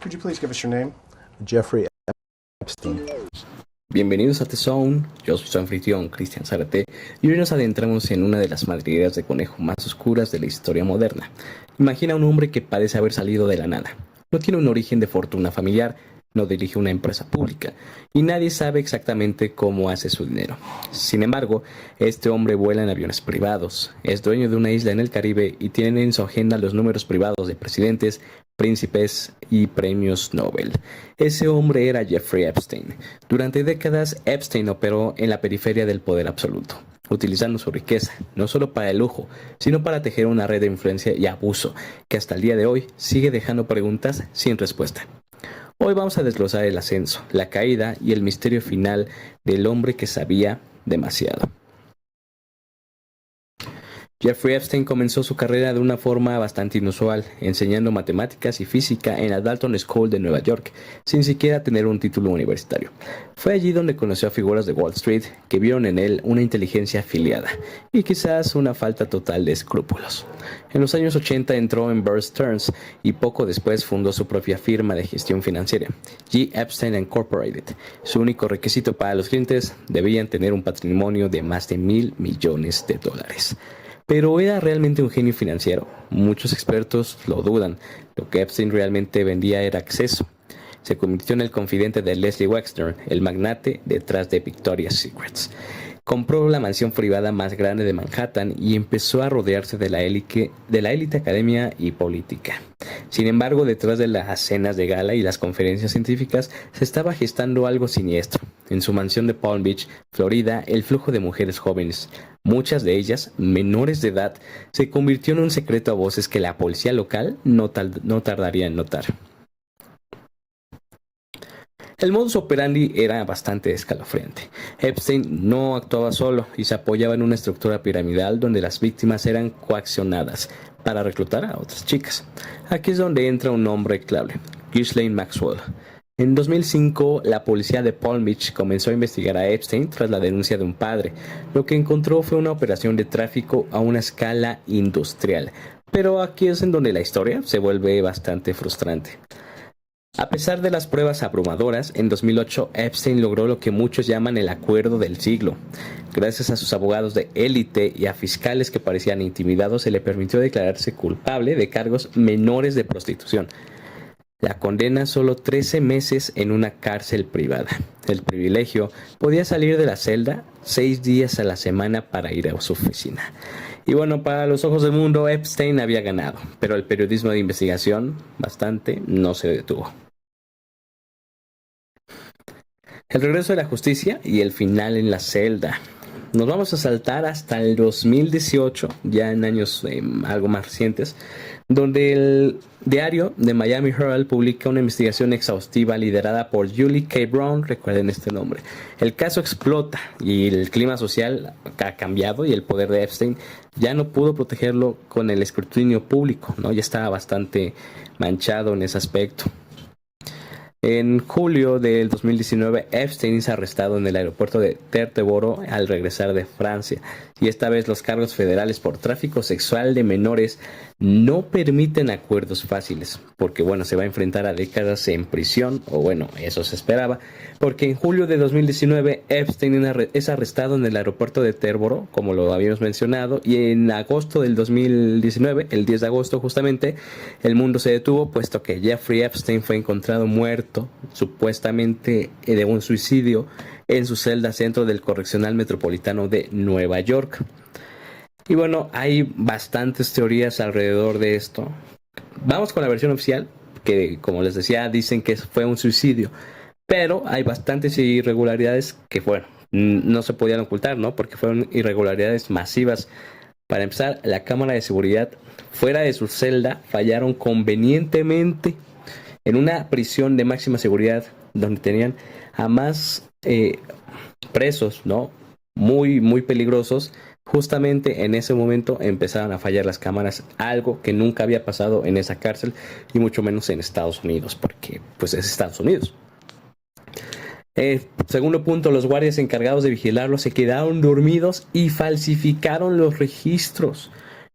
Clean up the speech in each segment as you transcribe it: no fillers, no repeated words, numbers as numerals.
Could you please give us your name? Jeffrey Epstein. Bienvenidos a The Zone, yo soy su anfitrión Cristian Zárate y hoy nos adentramos en una de las madrigueras de conejo más oscuras de la historia moderna. Imagina a un hombre que parece haber salido de la nada. No tiene un origen de fortuna familiar, no dirige una empresa pública y nadie sabe exactamente cómo hace su dinero. Sin embargo, este hombre vuela en aviones privados, es dueño de una isla en el Caribe y tiene en su agenda los números privados de presidentes, príncipes y premios Nobel. Ese hombre era Jeffrey Epstein. Durante décadas, Epstein operó en la periferia del poder absoluto, utilizando su riqueza, no solo para el lujo, sino para tejer una red de influencia y abuso, que hasta el día de hoy sigue dejando preguntas sin respuesta. Hoy vamos a desglosar el ascenso, la caída y el misterio final del hombre que sabía demasiado. Jeffrey Epstein comenzó su carrera de una forma bastante inusual, enseñando matemáticas y física en la Dalton School de Nueva York, sin siquiera tener un título universitario. Fue allí donde conoció a figuras de Wall Street que vieron en él una inteligencia afiliada y quizás una falta total de escrúpulos. En los años 80 entró en Bear Stearns y poco después fundó su propia firma de gestión financiera, G. Epstein Incorporated. Su único requisito para los clientes debían tener un patrimonio de más de $1,000 millones. Pero ¿era realmente un genio financiero? Muchos expertos lo dudan. Lo que Epstein realmente vendía era acceso. Se convirtió en el confidente de Leslie Wexner, el magnate detrás de Victoria's Secret. Compró la mansión privada más grande de Manhattan y empezó a rodearse de la élite academia y política. Sin embargo, detrás de las cenas de gala y las conferencias científicas se estaba gestando algo siniestro. En su mansión de Palm Beach, Florida, el flujo de mujeres jóvenes, muchas de ellas menores de edad, se convirtió en un secreto a voces que la policía local no tardaría en notar. El modus operandi era bastante escalofriante. Epstein no actuaba solo y se apoyaba en una estructura piramidal donde las víctimas eran coaccionadas para reclutar a otras chicas. Aquí es donde entra un hombre clave, Ghislaine Maxwell. En 2005, la policía de Palm Beach comenzó a investigar a Epstein tras la denuncia de un padre. Lo que encontró fue una operación de tráfico a una escala industrial. Pero aquí es en donde la historia se vuelve bastante frustrante. A pesar de las pruebas abrumadoras, en 2008 Epstein logró lo que muchos llaman el acuerdo del siglo. Gracias a sus abogados de élite y a fiscales que parecían intimidados, se le permitió declararse culpable de cargos menores de prostitución. La condena solo 13 meses en una cárcel privada. El privilegio podía salir de la celda 6 días a la semana para ir a su oficina. Y bueno, para los ojos del mundo, Epstein había ganado, pero el periodismo de investigación no se detuvo. El regreso de la justicia y el final en la celda. Nos vamos a saltar hasta el 2018, ya en años algo más recientes, donde el diario de Miami Herald publica una investigación exhaustiva liderada por Julie K. Brown, recuerden este nombre. El caso explota y el clima social ha cambiado y el poder de Epstein ya no pudo protegerlo con el escrutinio público, ¿no? Ya estaba bastante manchado en ese aspecto. En julio del 2019, Epstein es arrestado en el aeropuerto de Teterboro al regresar de Francia. Y esta vez los cargos federales por tráfico sexual de menores no permiten acuerdos fáciles, porque bueno, se va a enfrentar a décadas en prisión, o bueno, eso se esperaba, porque en julio de 2019 Epstein es arrestado en el aeropuerto de Teterboro, como lo habíamos mencionado, y en agosto del 2019, el 10 de agosto justamente, el mundo se detuvo, puesto que Jeffrey Epstein fue encontrado muerto, supuestamente de un suicidio, en su celda centro del Correccional Metropolitano de Nueva York. Y bueno, hay bastantes teorías alrededor de esto. Vamos con la versión oficial, que como les decía, dicen que fue un suicidio. Pero hay bastantes irregularidades que, bueno, no se podían ocultar, ¿no? Porque fueron irregularidades masivas. Para empezar, la cámara de seguridad fuera de su celda fallaron convenientemente en una prisión de máxima seguridad donde tenían a más presos, ¿no? Muy, muy peligrosos. Justamente en ese momento empezaron a fallar las cámaras, algo que nunca había pasado en esa cárcel y mucho menos en Estados Unidos, porque pues es Estados Unidos. Segundo punto, los guardias encargados de vigilarlo se quedaron dormidos y falsificaron los registros,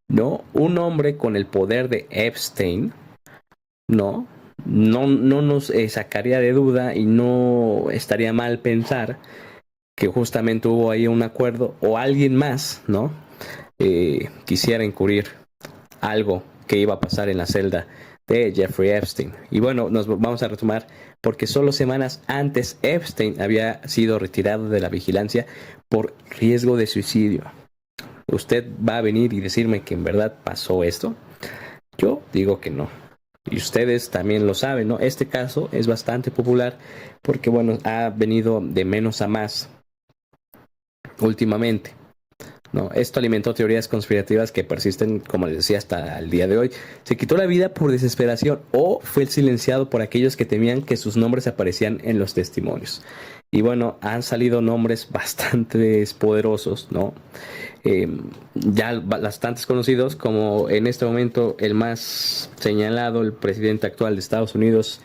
¿no? Un hombre con el poder de Epstein, ¿no? no nos sacaría de duda y no estaría mal pensar que justamente hubo ahí un acuerdo o alguien más, ¿no? Quisiera encubrir algo que iba a pasar en la celda de Jeffrey Epstein. Y bueno, nos vamos a retomar porque solo semanas antes Epstein había sido retirado de la vigilancia por riesgo de suicidio. ¿Usted va a venir y decirme que en verdad pasó esto? Yo digo que no. Y ustedes también lo saben, ¿no? Este caso es bastante popular porque, bueno, ha venido de menos a más últimamente, ¿no? Esto alimentó teorías conspirativas que persisten, como les decía, hasta el día de hoy. Se quitó la vida por desesperación o fue silenciado por aquellos que temían que sus nombres aparecían en los testimonios. Y bueno, han salido nombres bastante poderosos, ¿no? Ya bastantes conocidos, como en este momento el más señalado, el presidente actual de Estados Unidos,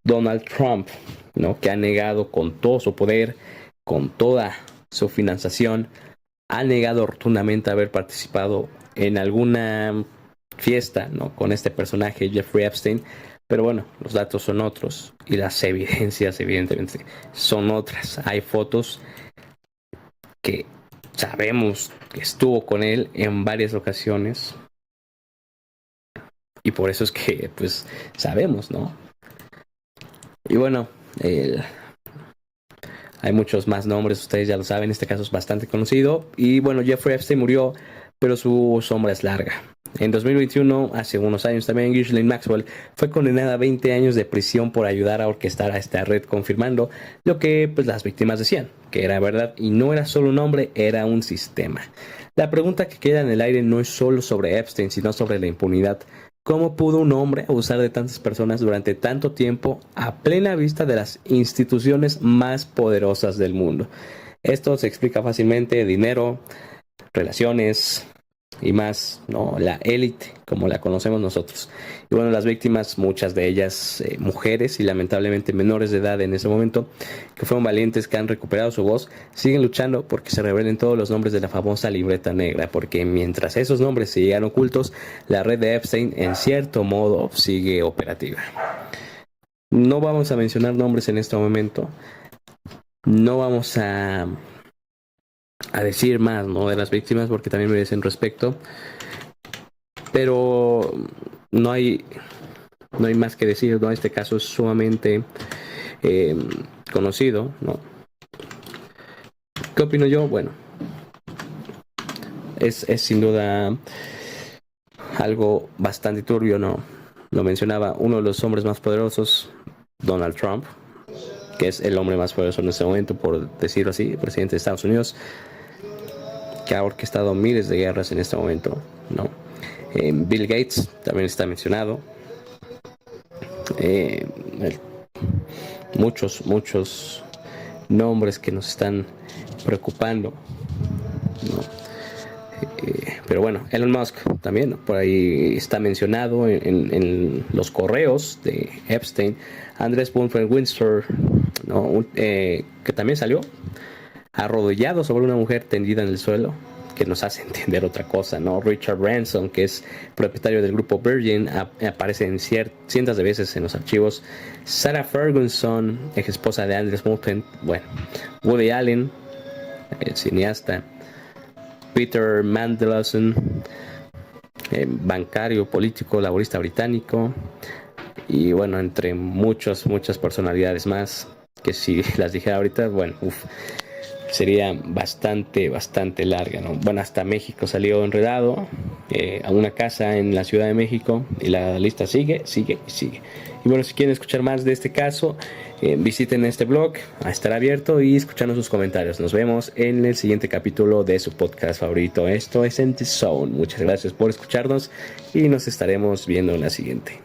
Donald Trump, ¿no? Que ha negado con todo su poder, con toda su financiación, ha negado rotundamente haber participado en alguna fiesta, ¿no? Con este personaje, Jeffrey Epstein. Pero bueno, los datos son otros y las evidencias evidentemente son otras. Hay fotos que sabemos que estuvo con él en varias ocasiones y por eso es que pues sabemos, ¿no? Y bueno, hay muchos más nombres, ustedes ya lo saben, este caso es bastante conocido. Y bueno, Jeffrey Epstein murió, pero su sombra es larga. En 2021, hace unos años también, Ghislaine Maxwell fue condenada a 20 años de prisión por ayudar a orquestar a esta red, confirmando lo que pues, las víctimas decían, que era verdad y no era solo un hombre, era un sistema. La pregunta que queda en el aire no es solo sobre Epstein, sino sobre la impunidad. ¿Cómo pudo un hombre abusar de tantas personas durante tanto tiempo a plena vista de las instituciones más poderosas del mundo? Esto se explica fácilmente: dinero, relaciones y más, ¿no? La élite, como la conocemos nosotros. Y bueno, las víctimas, muchas de ellas mujeres y lamentablemente menores de edad en ese momento, que fueron valientes, que han recuperado su voz, siguen luchando porque se revelen todos los nombres de la famosa libreta negra, porque mientras esos nombres sigan ocultos, la red de Epstein en cierto modo sigue operativa. No vamos a mencionar nombres en este momento, no vamos a decir más, ¿no?, de las víctimas porque también merecen respeto, pero no hay más que decir, ¿no? Este caso es sumamente conocido, ¿no? ¿Qué opino yo? Bueno, es sin duda algo bastante turbio, ¿no? Lo mencionaba uno de los hombres más poderosos, Donald Trump, que es el hombre más poderoso en este momento, por decirlo así, presidente de Estados Unidos, que ha orquestado miles de guerras en este momento, ¿no? Bill Gates también está mencionado. Muchos nombres que nos están preocupando, ¿no? Pero bueno, Elon Musk también, ¿no? Por ahí está mencionado en los correos de Epstein. Andrés Pumphrey Windsor, ¿no? Que también salió arrodillado sobre una mujer tendida en el suelo, que nos hace entender otra cosa, ¿no? Richard Branson, que es propietario del grupo Virgin, aparece en cientos de veces en los archivos. Sarah Ferguson, ex esposa de Andres Moulton. Bueno, Woody Allen, el cineasta. Peter Mandelson, bancario, político, laborista británico. Y bueno, entre muchas personalidades más, que si las dijera ahorita, bueno, sería bastante larga, ¿no? Bueno, hasta México salió enredado, a una casa en la Ciudad de México, y la lista sigue. Y bueno, si quieren escuchar más de este caso, visiten este blog, estará abierto, y escuchando sus comentarios. Nos vemos en el siguiente capítulo de su podcast favorito. Esto es En The Zone. Muchas gracias por escucharnos y nos estaremos viendo en la siguiente.